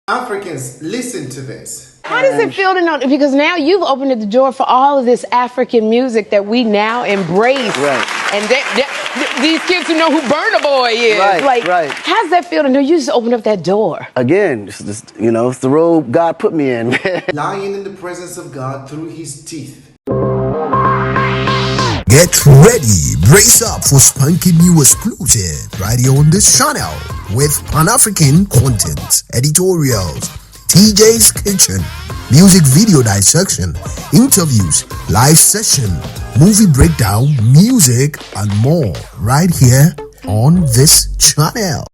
Africans, listen to this. How does it feel to know? Because now you've opened the door for all of this African music that we now embrace. Right. And these kids who know who Burna Boy is. Right. How's that feel to know you just opened up that door? Again, it's the road God put me in. Lying in the presence of God through his teeth. Get ready, brace up for spunky new exclusive right here on this channel with Panafrican content, editorials, TJ's Kitchen, music video dissection, interviews, live session, movie breakdown, music, and more right here on this channel.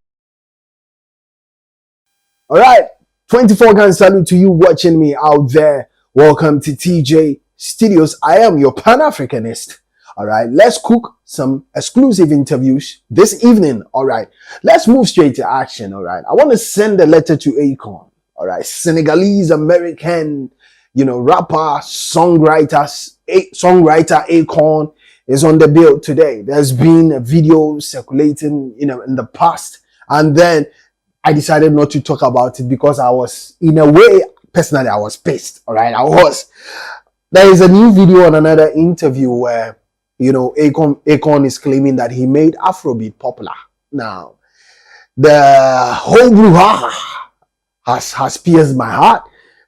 Alright, 24 can salute to you watching me out there. Welcome to TJ Studios. I am your Pan-Africanist. Alright, let's cook some exclusive interviews this evening. Alright, let's move straight to action. Alright, I want to send a letter to Akon. Alright, Senegalese American, rapper, songwriter Akon is on the bill today. There's been a video circulating, in the past, and then I decided not to talk about it because I was, in a way, personally, I was pissed. Alright, there is a new video on another interview where Akon is claiming that he made Afrobeat popular. Now, the whole brouhaha has pierced my heart,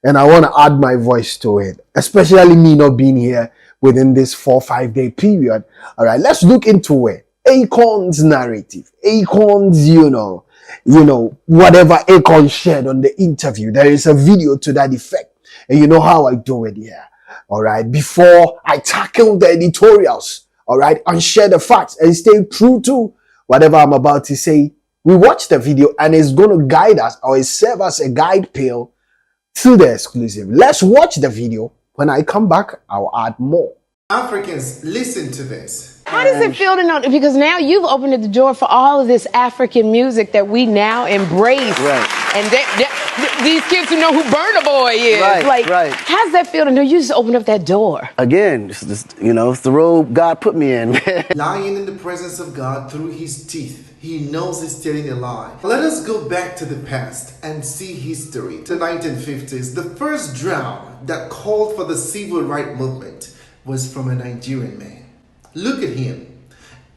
and I want to add my voice to it, especially me not being here within this 4-5 day period. All right, let's look into it. Akon's narrative, Akon's, whatever Akon shared on the interview. There is a video to that effect, and you know how I do it here. All right, before I tackle the editorials, all right, and share the facts and stay true to whatever I'm about to say, we watch the video and it's going to guide us, or it serve as a guide pill to the exclusive. Let's watch the video. When I come back, I'll add more. Africans, listen to this. How does it feel to know? Because now you've opened the door for all of this African music that we now embrace. Right. And these kids who know who Burna Boy is. Right. How's that feel to know you just opened up that door? Again, it's the road God put me in. Lying in the presence of God through his teeth. He knows he's telling a lie. Let us go back to the past and see history. The 1950s, the first drum that called for the civil rights movement was from a Nigerian man. Look at him.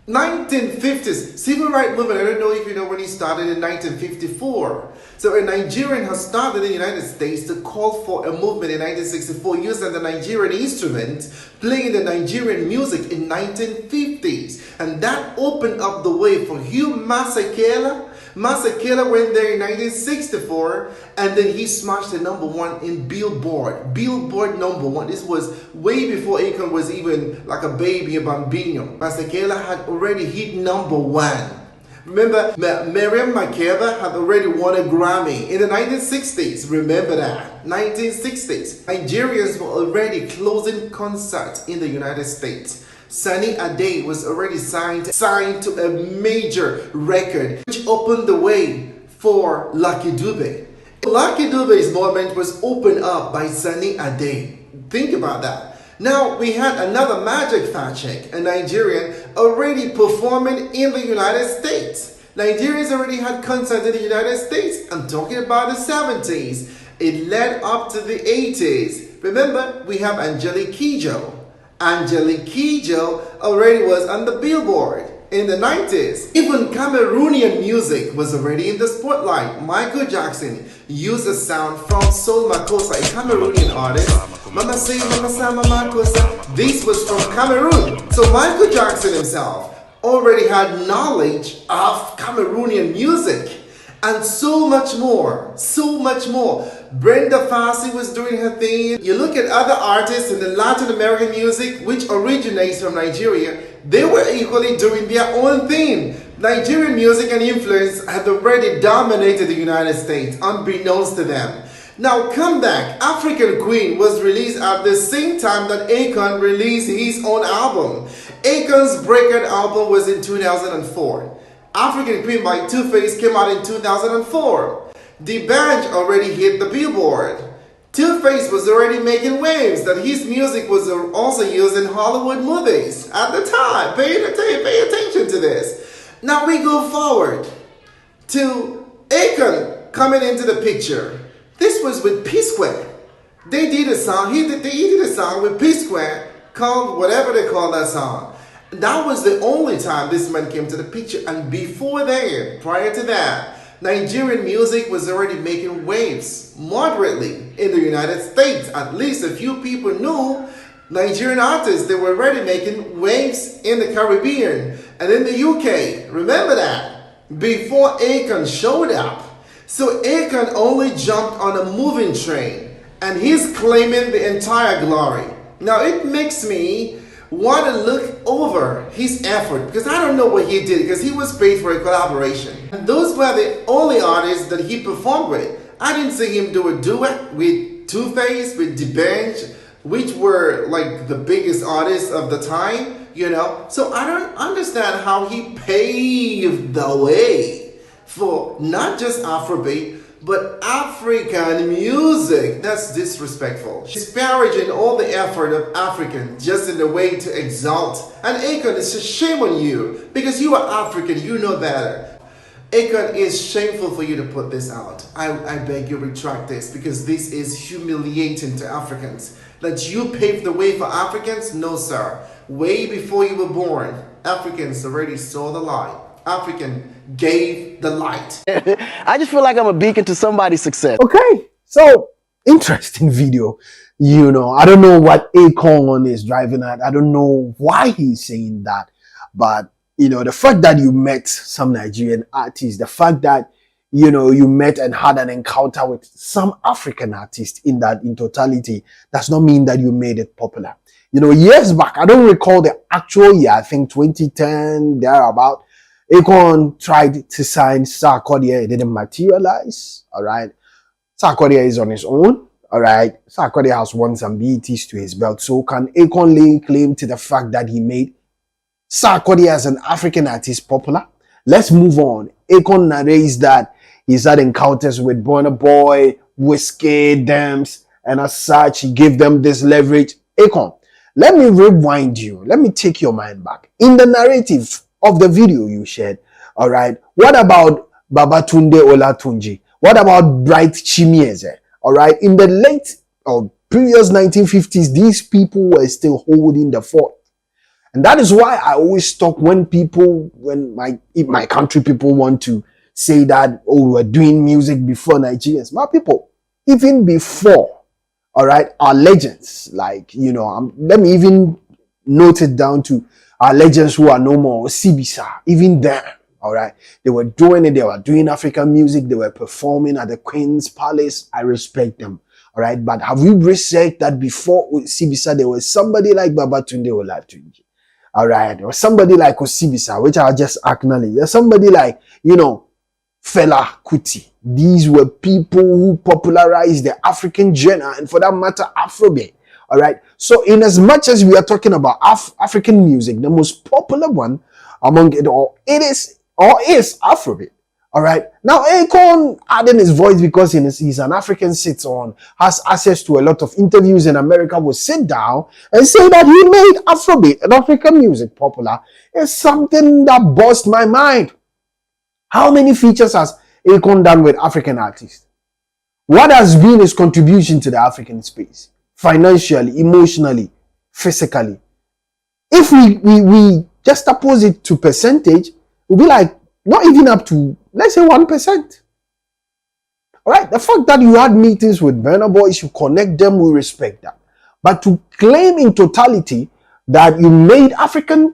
1950s, civil rights movement, I don't know if you know when he started in 1954. So a Nigerian has started in the United States to call for a movement in 1964 using the Nigerian instrument, playing the Nigerian music in 1950s. And that opened up the way for Hugh Masekela. Masekela went there in 1964, and then he smashed the #1 in Billboard. Billboard #1. This was way before Akon was even like a baby, a bambino. Masekela had already hit #1. Remember, Miriam Makeba had already won a Grammy in the 1960s. Remember that. 1960s. Nigerians were already closing concerts in the United States. Sunny Ade was already signed to a major record, which opened the way for Lucky Dube. Lucky Dube's moment was opened up by Sunny Ade. Think about that. Now we had another Magic Fat Chick, a Nigerian, already performing in the United States. Nigerians already had concerts in the United States. I'm talking about the 70s. It led up to the 80s. Remember, we have Angelique Kidjo. Angelique Kidjo already was on the Billboard in the 90s. Even Cameroonian music was already in the spotlight. Michael Jackson used a sound from Soul Makossa, a Cameroonian artist. Mama say, Mama sa, Mama Kosa. This was from Cameroon. So Michael Jackson himself already had knowledge of Cameroonian music. And so much more, so much more. Brenda Fassie was doing her thing. You look at other artists in the Latin American music, which originates from Nigeria, they were equally doing their own thing. Nigerian music and influence had already dominated the United States, unbeknownst to them. Now come back, African Queen was released at the same time that Akon released his own album. Akon's breakout album was in 2004. African Queen by Two-Face came out in 2004. The band already hit the Billboard. Two-Face was already making waves that his music was also used in Hollywood movies at the time. Pay attention to this. Now we go forward to Akon coming into the picture. This was with P-Square. They did a song, he did a song with P-Square called whatever they call that song. That was the only time this man came to the picture. And before that, prior to that, Nigerian music was already making waves moderately in the United States. At least a few people knew Nigerian artists. They were already making waves in the Caribbean and in the UK. Remember that? Before Akon showed up. So Akon only jumped on a moving train and he's claiming the entire glory. Now it makes me want to look over his effort because I don't know what he did because he was paid for a collaboration. And those were the only artists that he performed with. I didn't see him do a duet with Two-Face, with Debunking, which were like the biggest artists of the time, you know. So I don't understand how he paved the way for not just Afrobeat, but African music. That's disrespectful. Disparaging all the effort of Africans just in a way to exalt. And Akon, it's a shame on you because you are African, you know better. Akon, it's shameful for you to put this out. I beg you retract this because this is humiliating to Africans. That you paved the way for Africans? No, sir. Way before you were born, Africans already saw the light. African gave the light. I just feel like I'm a beacon to somebody's success. Okay, so interesting video. You know, I don't know what Akon is driving at. I don't know why he's saying that. But, you know, the fact that you met some Nigerian artists, the fact that, you know, you met and had an encounter with some African artists in totality, does not mean that you made it popular. You know, years back, I don't recall the actual year, I think 2010, thereabout, Akon tried to sign Sarkodie. It didn't materialize. All right. Sarkodie is on his own. All right. Sarkodie has won some BETs to his belt. So can Akon lay claim to the fact that he made Sarkodie as an African artist popular? Let's move on. Akon narrates that he's had encounters with Burna Boy, Whiskey, Dems, and as such, he gave them this leverage. Akon, let me rewind you. Let me take your mind back. In the narrative of the video you shared, all right, what about Babatunde Olatunji? What about Bright Chimieze? All right, in the late or previous 1950s, these people were still holding the fort. And that is why I always talk when my country people want to say that, oh, we're doing music before Nigerians. My people, even before, all right, our legends, like, you know, let me even note it down to our legends who are no more, Sibisa, even then, all right, they were doing it, they were doing African music, they were performing at the Queen's Palace. I respect them, all right, but have we researched that before Sibisa, there was somebody like Babatunde Olatunji, all right, or somebody like Osibisa, which I'll just acknowledge. There's somebody like, you know, Fela Kuti. These were people who popularized the African genre and for that matter, Afrobeat. All right. So in as much as we are talking about African music, the most popular one among it all, is Afrobeat. All right. Now Akon adding his voice because he's an African citizen, has access to a lot of interviews in America, will sit down and say that he made Afrobeat and African music popular is something that burst my mind. How many features has Akon done with African artists? What has been his contribution to the African space? Financially, emotionally, physically. If we just oppose it to percentage, we'll be like, not even up to, let's say 1%. All right, the fact that you had meetings with Burna Boys, you connect them, we respect that. But to claim in totality that you made African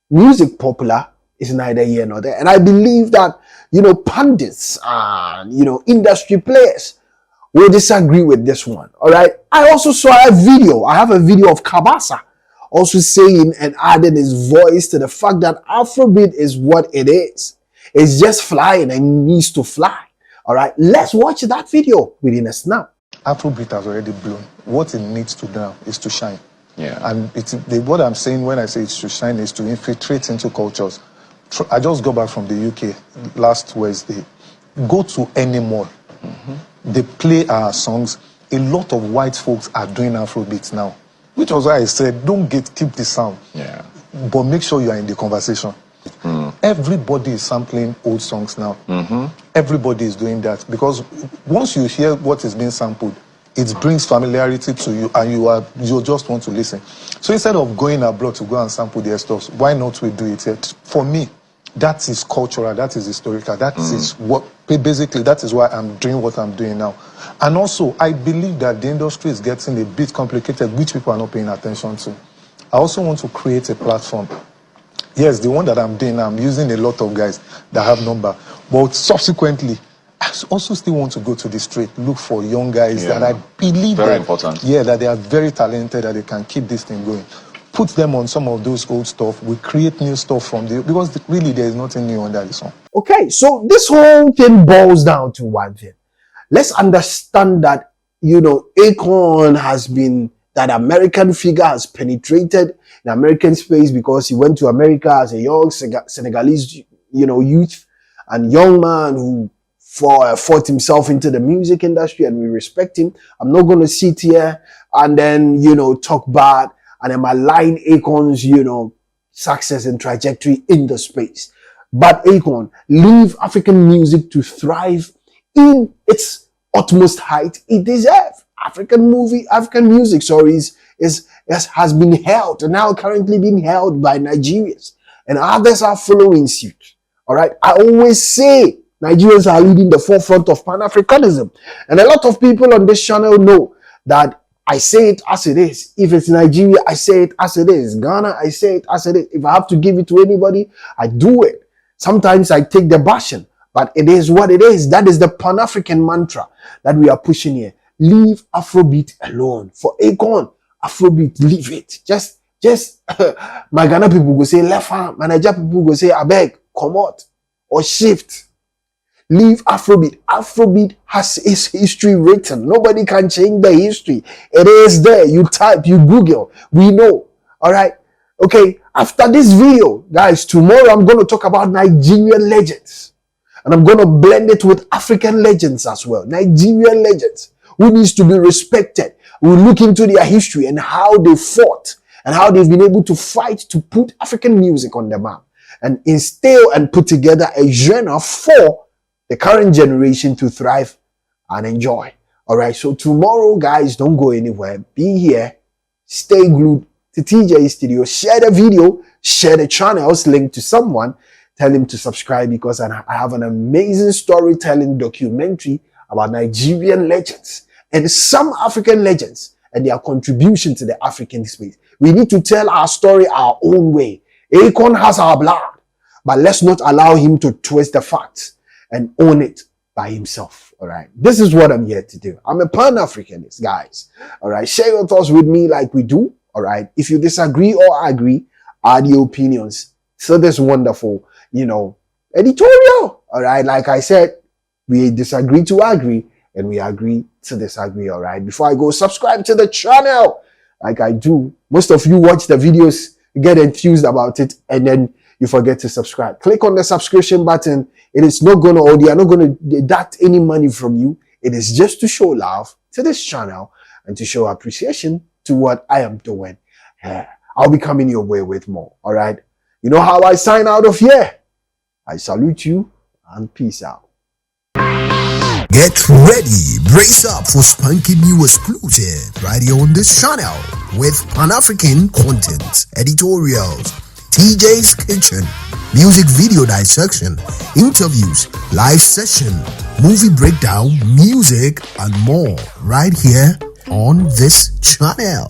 music popular is neither here nor there. And I believe that, you know, pundits and, you know, industry players will disagree with this one. All right. I also saw a video. I have a video of Kabasa also saying and adding his voice to the fact that Afrobeat is what it is. It's just flying and needs to fly. All right. Let's watch that video within a snap. Afrobeat has already blown. What it needs to do now is to shine. Yeah. And what I'm saying when I say it's to shine is to infiltrate into cultures. I just got back from the UK last Wednesday. Go to any mall. They play our songs. A lot of white folks are doing Afrobeats now, which was why I said, don't keep the sound, yeah, but make sure you are in the conversation. everybody is sampling old songs now. Everybody is doing that because once you hear what is being sampled, it brings familiarity to you, and you just want to listen. So instead of going abroad to go and sample their stuff, why not we do it here? For me, that is cultural, that is historical, that is what basically that is why I'm doing what I'm doing now. And also, I believe that the industry is getting a bit complicated, which people are not paying attention to. I also want to create a platform. Yes, the one that I'm doing, I'm using a lot of guys that have number, but subsequently, I also still want to go to the street, look for young guys that I believe very important. Yeah, that they are very talented, that they can keep this thing going. Put them on some of those old stuff. We create new stuff from there because really there is nothing new under the sun. Okay, so this whole thing boils down to one thing. Let's understand that, Akon has been, that American figure has penetrated in American space because he went to America as a young Senegalese, youth and young man who fought himself into the music industry, and we respect him. I'm not going to sit here and then, talk bad and then malign Akon's, success and trajectory in the space. But Akon, leave African music to thrive in its utmost height it deserves. African music, has been held and now currently being held by Nigerians, and others are following suit. All right. I always say Nigerians are leading the forefront of Pan-Africanism, and a lot of people on this channel know that I say it as it is. If it's Nigeria, I say it as it is. Ghana, I say it as it is. If I have to give it to anybody, I do it. Sometimes I take the bashing, but it is what it is. That is the Pan-African mantra that we are pushing here. Leave Afrobeat alone. For Akon, Afrobeat, leave it. Just my Ghana people go say left hand, my Nigeria people go say abeg, come out or shift. Leave Afrobeat. Afrobeat has its history written. Nobody can change the history. It is there. You type, you Google. We know. All right. Okay. After this video, guys, tomorrow I'm going to talk about Nigerian legends. And I'm going to blend it with African legends as well. Nigerian legends who needs to be respected. We'll look into their history and how they fought and how they've been able to fight to put African music on the map and instill and put together a genre for the current generation to thrive and enjoy. All right. So tomorrow, guys, don't go anywhere. Be here. Stay glued to TJ Studio. Share the video. Share the channel's link to someone. Tell him to subscribe because I have an amazing storytelling documentary about Nigerian legends and some African legends and their contribution to the African space. We need to tell our story our own way. Akon has our blood, but let's not allow him to twist the facts and own it by himself. All right. This is what I'm here to do. I'm a Pan-Africanist, guys. All right. Share your thoughts with me like we do. All right. If you disagree or agree, add your opinions to this wonderful, editorial. All right. Like I said, we disagree to agree and we agree to disagree. All right. Before I go, subscribe to the channel like I do. Most of you watch the videos, get enthused about it, and then you forget to subscribe. Click on the subscription button. It is not going to, or they are not going to deduct any money from you. It is just to show love to this channel and to show appreciation to what I am doing. I'll be coming your way with more. All right. You know how I sign out of here? I salute you and peace out. Get ready, brace up for spunky new exclusive right here on this channel with Pan-African content, editorials, TJ's Kitchen, music video dissection, interviews, live session, movie breakdown, music, and more right here on this channel.